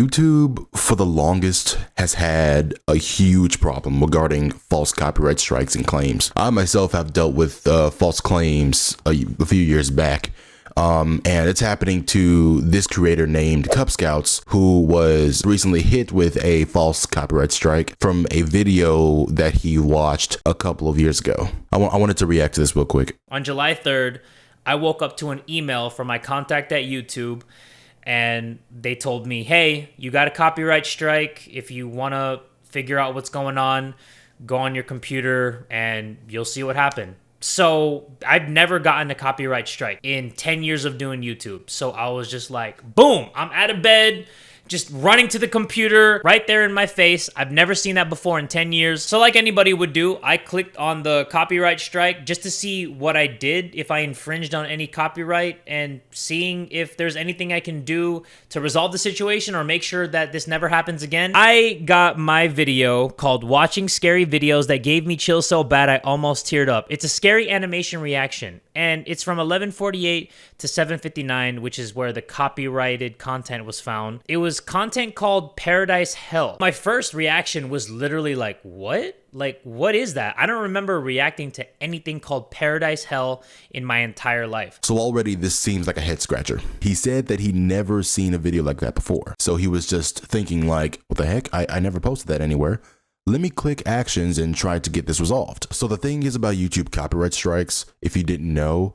YouTube, for the longest, has had a huge problem regarding false copyright strikes and claims. I myself have dealt with false claims a few years back. And it's happening to this creator named Cub Scouts, who was recently hit with a false copyright strike from a video that he watched a couple of years ago. I wanted to react to this real quick. On July 3rd, I woke up to an email from my contact at YouTube, and they told me, hey, you got a copyright strike. If you want to figure out what's going on, go on your computer and you'll see what happened. So I've never gotten a copyright strike in 10 years of doing YouTube. So I was just like, boom, I'm out of bed, just running to the computer right there in my face. I've never seen that before in 10 years. So like anybody would do, I clicked on the copyright strike just to see what I did, if I infringed on any copyright, and seeing if there's anything I can do to resolve the situation or make sure that this never happens again. I got my video called Watching Scary Videos That Gave Me Chills So Bad I Almost Teared Up. It's a scary animation reaction, and it's from 11:48 to 7:59, which is where the copyrighted content was found. It was content called Paradise Hell. My first reaction was literally like, what? Like, what is that? I don't remember reacting to anything called Paradise Hell in my entire life. So already this seems like a head scratcher. He said that he'd never seen a video like that before. So he was just thinking like, what the heck? I never posted that anywhere. Let me click actions and try to get this resolved. So the thing is about YouTube copyright strikes, if you didn't know,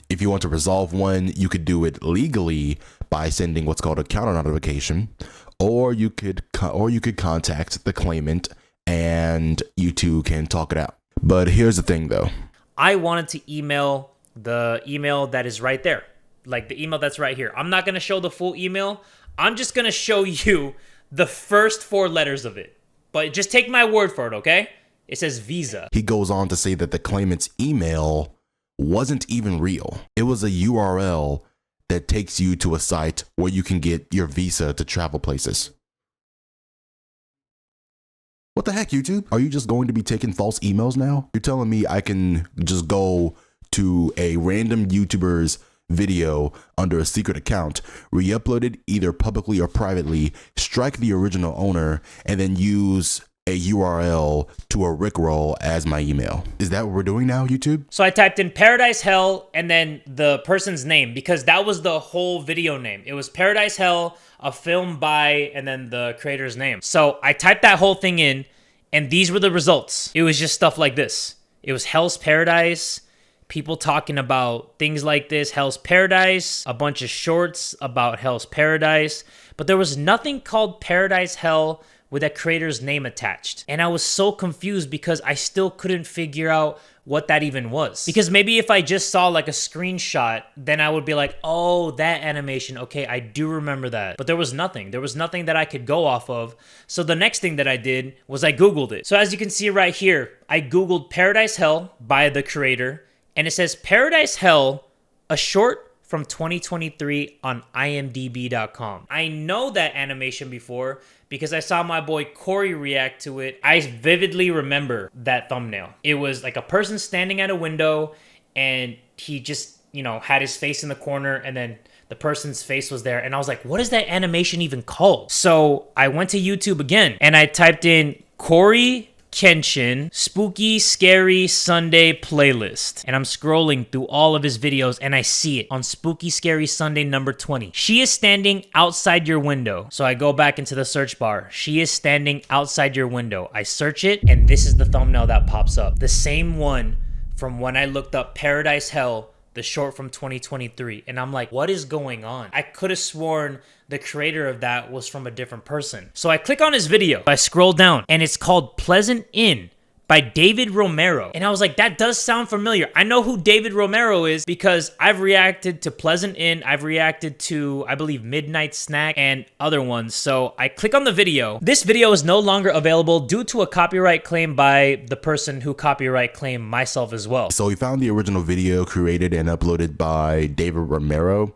if you want to resolve one, you could do it legally by sending what's called a counter notification, or you could contact the claimant and you two can talk it out. But here's the thing though. I wanted to email the email that is right there, like the email that's right here. I'm not going to show the full email. I'm just going to show you the first 4 letters of it. But just take my word for it, okay? It says Visa. He goes on to say that the claimant's email wasn't even real. It was a URL that takes you to a site where you can get your visa to travel places. What the heck, YouTube? Are you just going to be taking false emails now? You're telling me I can just go to a random YouTuber's video under a secret account, re-upload it either publicly or privately, strike the original owner, and then use a URL to a rickroll as my email? Is that what we're doing now, YouTube? So I typed in Paradise Hell and then the person's name, because that was the whole video name. It was Paradise Hell, a film by, and then the creator's name. So I typed that whole thing in, and these were the results. It was just stuff like this. It was Hell's Paradise, people talking about things like this, Hell's Paradise, a bunch of shorts about Hell's Paradise, but there was nothing called Paradise Hell with that creator's name attached. And I was so confused because I still couldn't figure out what that even was. Because maybe if I just saw like a screenshot, then I would be like, oh, that animation, okay, I do remember that. But there was nothing. There was nothing that I could go off of. So the next thing that I did was I Googled it. So as you can see right here, I Googled Paradise Hell by the creator, and it says Paradise Hell, a short from 2023 on imdb.com. I know that animation before because I saw my boy Corey react to it. I vividly remember that thumbnail. It was like a person standing at a window, and he just, you know, had his face in the corner, and then the person's face was there. And I was like, what is that animation even called? So I went to YouTube again and I typed in Corey Kenshin Spooky Scary Sunday playlist, and I'm scrolling through all of his videos and I see it on Spooky Scary Sunday number 20. She is standing outside your window. So I go back into the search bar. She is standing outside your window. I search it, and this is the thumbnail that pops up. The same one from when I looked up Paradise Hell, the short from 2023. And I'm like, what is going on? I could have sworn the creator of that was from a different person. So I click on his video. I scroll down, and it's called Pleasant Inn by David Romero. And I was like, that does sound familiar. I know who David Romero is because I've reacted to Pleasant Inn. I've reacted to, I believe, Midnight Snack and other ones. So I click on the video. This video is no longer available due to a copyright claim by the person who copyright claimed myself as well. So we found the original video created and uploaded by David Romero,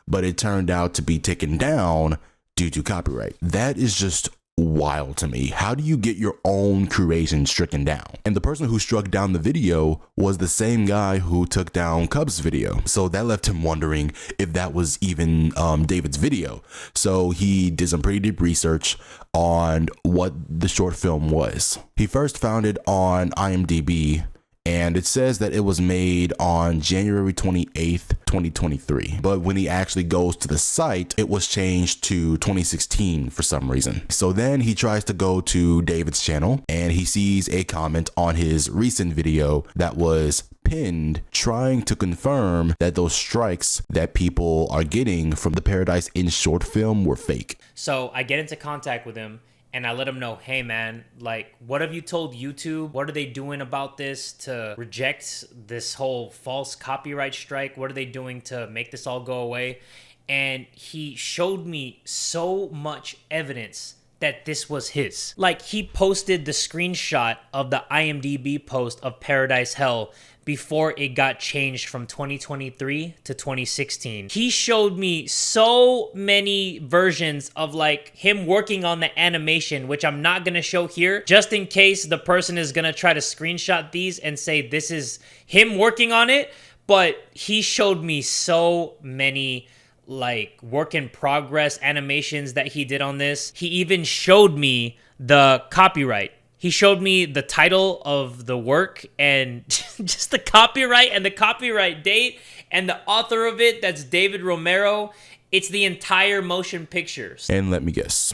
but it turned out to be taken down due to copyright. That is just wild to me. How do you get your own creation stricken down? And the person who struck down the video was the same guy who took down Cub's video. So that left him wondering if that was even David's video. So he did some pretty deep research on what the short film was. He first found it on IMDb, and it says that it was made on January 28th, 2023. But when he actually goes to the site, it was changed to 2016 for some reason. So then he tries to go to David's channel and he sees a comment on his recent video that was pinned, trying to confirm that those strikes that people are getting from the Paradise in short film were fake. So I get into contact with him and I let him know, hey man, like, what have you told YouTube? What are they doing about this to reject this whole false copyright strike? What are they doing to make this all go away? And he showed me so much evidence that this was his. Like, he posted the screenshot of the IMDb post of Paradise Hell before it got changed from 2023 to 2016. He showed me so many versions of like him working on the animation, which I'm not gonna show here, just in case the person is gonna try to screenshot these and say this is him working on it. But he showed me so many like work in progress animations that he did on this. He even showed me the copyright. He showed me the title of the work and just the copyright and the copyright date and the author of it. That's David Romero. It's the entire motion pictures. And let me guess,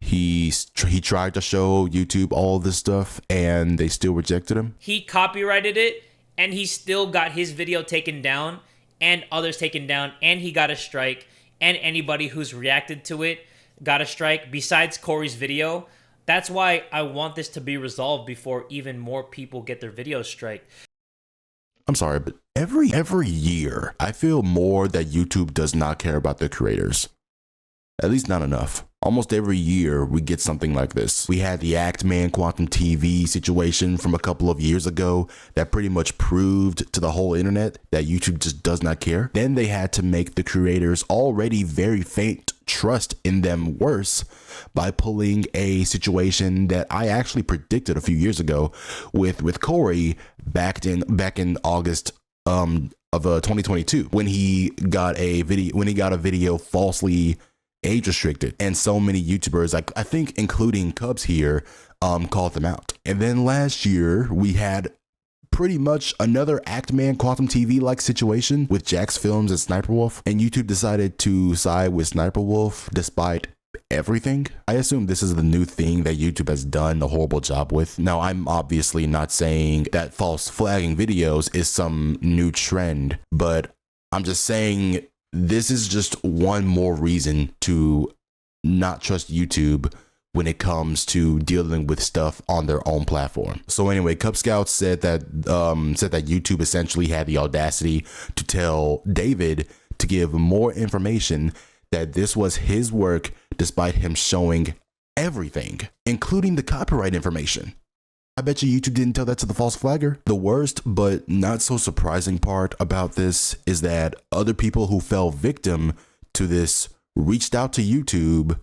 he tried to show YouTube all this stuff and they still rejected him. He copyrighted it and he still got his video taken down and others taken down, and he got a strike, and anybody who's reacted to it got a strike besides Corey's video. That's why I want this to be resolved before even more people get their videos striked. I'm sorry, but every year, I feel more that YouTube does not care about their creators. At least not enough. Almost every year, we get something like this. We had the Act Man Quantum TV situation from a couple of years ago that pretty much proved to the whole internet that YouTube just does not care. Then they had to make the creators already very faint trust in them worse by pulling a situation that I actually predicted a few years ago with Corey back in August of 2022 when he got a video falsely age restricted, and so many YouTubers, I think including Cubs here, called them out. And then last year we had pretty much another Act Man Quantum TV like situation with Jax Films and Sniper Wolf, and YouTube decided to side with Sniper Wolf despite everything. I assume this is the new thing that YouTube has done a horrible job with. Now, I'm obviously not saying that false flagging videos is some new trend, but I'm just saying this is just one more reason to not trust YouTube when it comes to dealing with stuff on their own platform. So anyway, Cub Scouts said that YouTube essentially had the audacity to tell David to give more information, that this was his work despite him showing everything, including the copyright information. I bet you YouTube didn't tell that to the false flagger. The worst, but not so surprising part about this is that other people who fell victim to this reached out to YouTube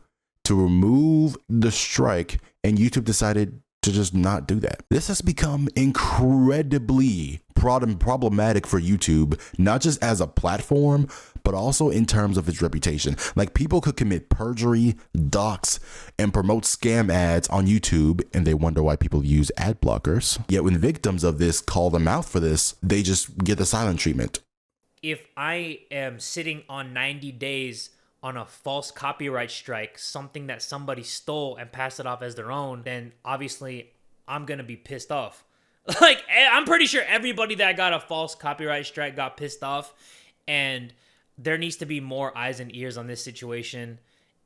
to remove the strike, and YouTube decided to just not do that. This has become incredibly problematic for YouTube, not just as a platform, but also in terms of its reputation. Like, people could commit perjury, dox, and promote scam ads on YouTube, and they wonder why people use ad blockers. Yet when victims of this call them out for this, they just get the silent treatment. If I am sitting on 90 days on a false copyright strike, something that somebody stole and passed it off as their own, then obviously I'm gonna be pissed off. Like, I'm pretty sure everybody that got a false copyright strike got pissed off, and there needs to be more eyes and ears on this situation.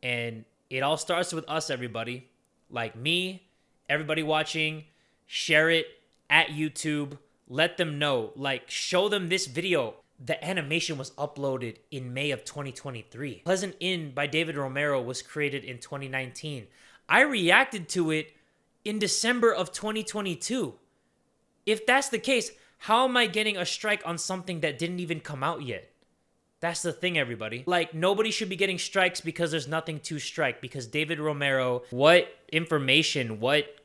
And it all starts with us, everybody. Like me, everybody watching, share it at YouTube. Let them know. Like, show them this video. The animation was uploaded in May of 2023. Pleasant Inn by David Romero was created in 2019. I reacted to it in December of 2022. If that's the case, how am I getting a strike on something that didn't even come out yet? That's the thing, everybody. Like, nobody should be getting strikes because there's nothing to strike. Because David Romero, what information, what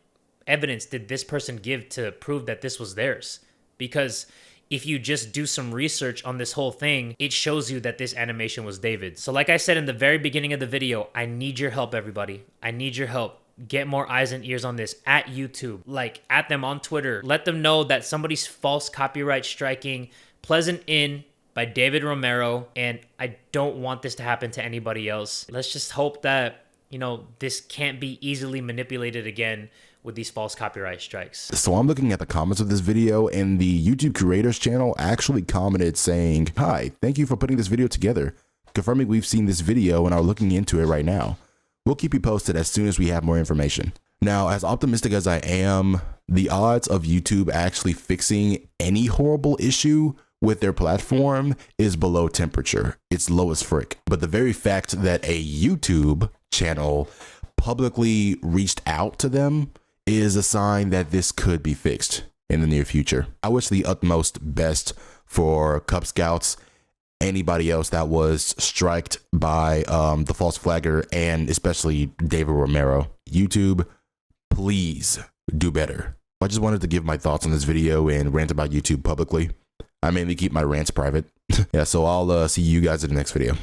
evidence did this person give to prove that this was theirs? Because if you just do some research on this whole thing, it shows you that this animation was David. So like I said in the very beginning of the video, I need your help, everybody. I need your help. Get more eyes and ears on this at YouTube, like at them on Twitter. Let them know that somebody's false copyright striking Pleasant Inn by David Romero, and I don't want this to happen to anybody else. Let's just hope that, you know, this can't be easily manipulated again with these false copyright strikes. So I'm looking at the comments of this video, and the YouTube creators channel actually commented saying, "Hi, thank you for putting this video together, confirming we've seen this video and are looking into it right now. We'll keep you posted as soon as we have more information." Now, as optimistic as I am, the odds of YouTube actually fixing any horrible issue with their platform is below temperature. It's low as frick. But the very fact that a YouTube channel publicly reached out to them is a sign that this could be fixed in the near future. I wish the utmost best for Cub Scouts, anybody else that was striked by the false flagger, and especially David Romero. YouTube, please do better. I just wanted to give my thoughts on this video and rant about YouTube publicly. I mainly keep my rants private. Yeah, so I'll see you guys in the next video.